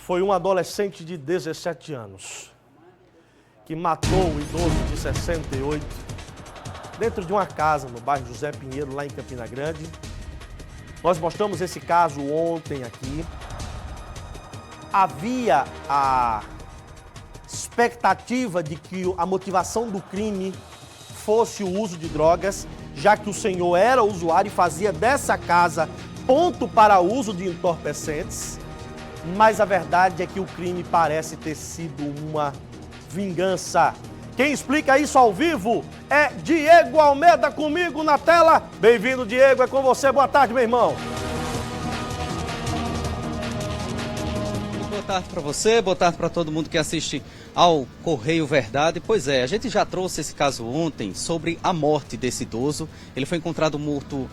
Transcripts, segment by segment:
foi um adolescente de 17 anos que matou um idoso de 68 dentro de uma casa no bairro José Pinheiro, lá em Campina Grande. Nós mostramos esse caso ontem aqui. Havia a expectativa de que a motivação do crime fosse o uso de drogas, já que o senhor era usuário e fazia dessa casa ponto para uso de entorpecentes, mas a verdade é que o crime parece ter sido uma vingança. Quem explica isso ao vivo é Diego Almeida, comigo na tela. Bem-vindo, Diego, é com você. Boa tarde, meu irmão. Boa tarde para você, boa tarde para todo mundo que assiste ao Correio Verdade. Pois é, a gente já trouxe esse caso ontem sobre a morte desse idoso. Ele foi encontrado morto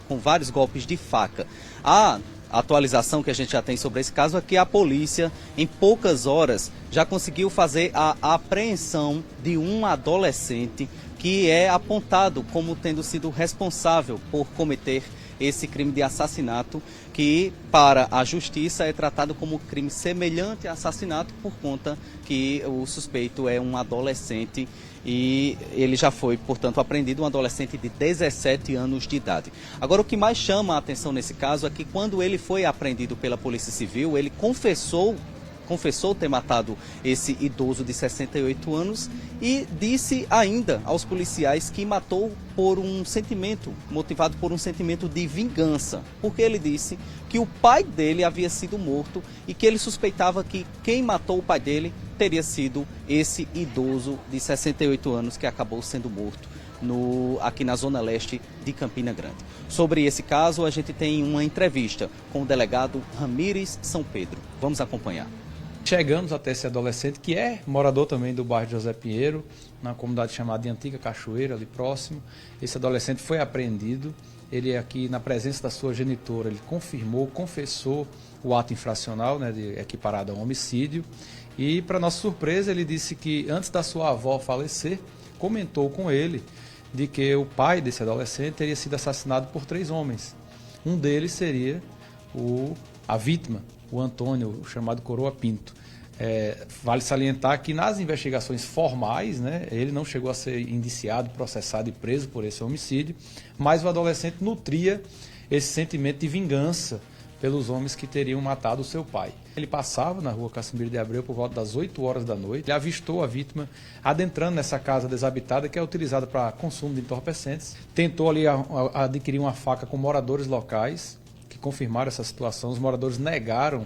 com vários golpes de faca. A atualização que a gente já tem sobre esse caso é que a polícia, em poucas horas, já conseguiu fazer a apreensão de um adolescente que é apontado como tendo sido responsável por cometer esse crime de assassinato, que para a justiça é tratado como crime semelhante a assassinato por conta que o suspeito é um adolescente e ele já foi, portanto, apreendido, um adolescente de 17 anos de idade. Agora, o que mais chama a atenção nesse caso é que quando ele foi apreendido pela Polícia Civil, ele confessou ter matado esse idoso de 68 anos e disse ainda aos policiais que matou por um sentimento, motivado por um sentimento de vingança, porque ele disse que o pai dele havia sido morto e que ele suspeitava que quem matou o pai dele teria sido esse idoso de 68 anos que acabou sendo morto aqui na Zona Leste de Campina Grande. Sobre esse caso, a gente tem uma entrevista com o delegado Ramires São Pedro. Vamos acompanhar. Chegamos até esse adolescente, que é morador também do bairro José Pinheiro, na comunidade chamada de Antiga Cachoeira, ali próximo. Esse adolescente foi apreendido, ele aqui na presença da sua genitora, ele confessou o ato infracional, né, equiparado a um homicídio. E, para nossa surpresa, ele disse que antes da sua avó falecer, comentou com ele de que o pai desse adolescente teria sido assassinado por 3 homens. Um deles seria a vítima, o Antônio, o chamado Coroa Pinto. Vale salientar que nas investigações formais, né, ele não chegou a ser indiciado, processado e preso por esse homicídio, mas o adolescente nutria esse sentimento de vingança pelos homens que teriam matado o seu pai. Ele passava na rua Cassimiro de Abreu por volta das 8 horas da noite, ele avistou a vítima adentrando nessa casa desabitada que é utilizada para consumo de entorpecentes, tentou ali adquirir uma faca com moradores locais, que confirmaram essa situação. Os moradores negaram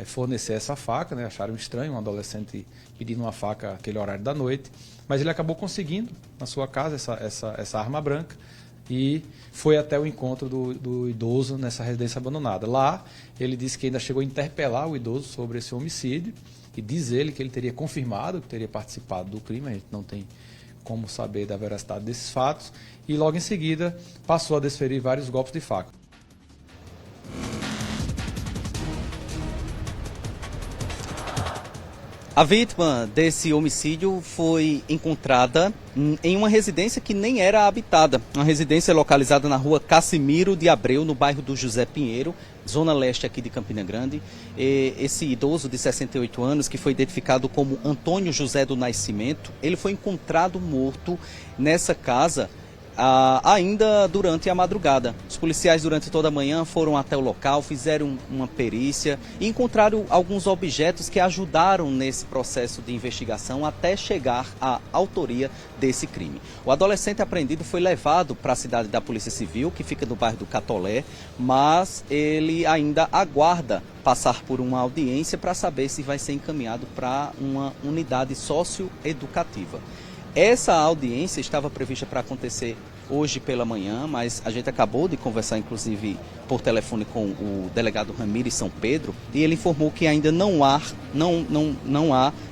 fornecer essa faca, né? Acharam estranho um adolescente pedindo uma faca naquele horário da noite, mas ele acabou conseguindo na sua casa essa arma branca e foi até o encontro do idoso nessa residência abandonada. Lá, ele disse que ainda chegou a interpelar o idoso sobre esse homicídio e diz ele que ele teria confirmado que teria participado do crime. A gente não tem como saber da veracidade desses fatos e logo em seguida passou a desferir vários golpes de faca. A vítima desse homicídio foi encontrada em uma residência que nem era habitada. Uma residência localizada na rua Cassimiro de Abreu, no bairro do José Pinheiro, Zona Leste aqui de Campina Grande. Esse idoso de 68 anos, que foi identificado como Antônio José do Nascimento, ele foi encontrado morto nessa casa ainda durante a madrugada. Os policiais durante toda a manhã foram até o local, fizeram uma perícia e encontraram alguns objetos que ajudaram nesse processo de investigação até chegar à autoria desse crime. O adolescente apreendido foi levado para a cidade da Polícia Civil, que fica no bairro do Catolé, mas ele ainda aguarda passar por uma audiência para saber se vai ser encaminhado para uma unidade socioeducativa. Essa audiência estava prevista para acontecer hoje pela manhã, mas a gente acabou de conversar, inclusive, por telefone com o delegado Ramires São Pedro, e ele informou que ainda não há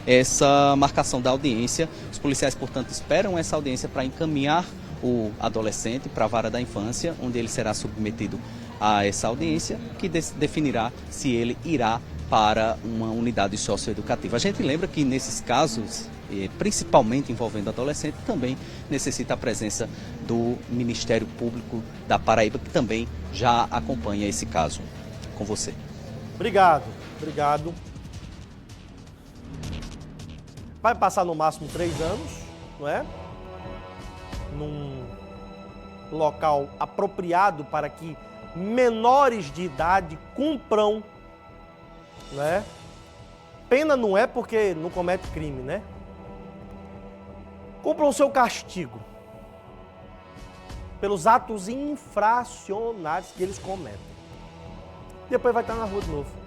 essa marcação da audiência. Os policiais, portanto, esperam essa audiência para encaminhar o adolescente para a vara da infância, onde ele será submetido a essa audiência, que definirá se ele irá para uma unidade socioeducativa. A gente lembra que nesses casos, principalmente envolvendo adolescente, também necessita a presença do Ministério Público da Paraíba, que também já acompanha esse caso. Com você. Obrigado. vai passar no máximo 3 anos, não é? Num local apropriado para que menores de idade cumpram, né? Pena não é porque não comete crime, né? Cumpram o seu castigo pelos atos infracionários que eles cometem. Depois vai estar na rua de novo.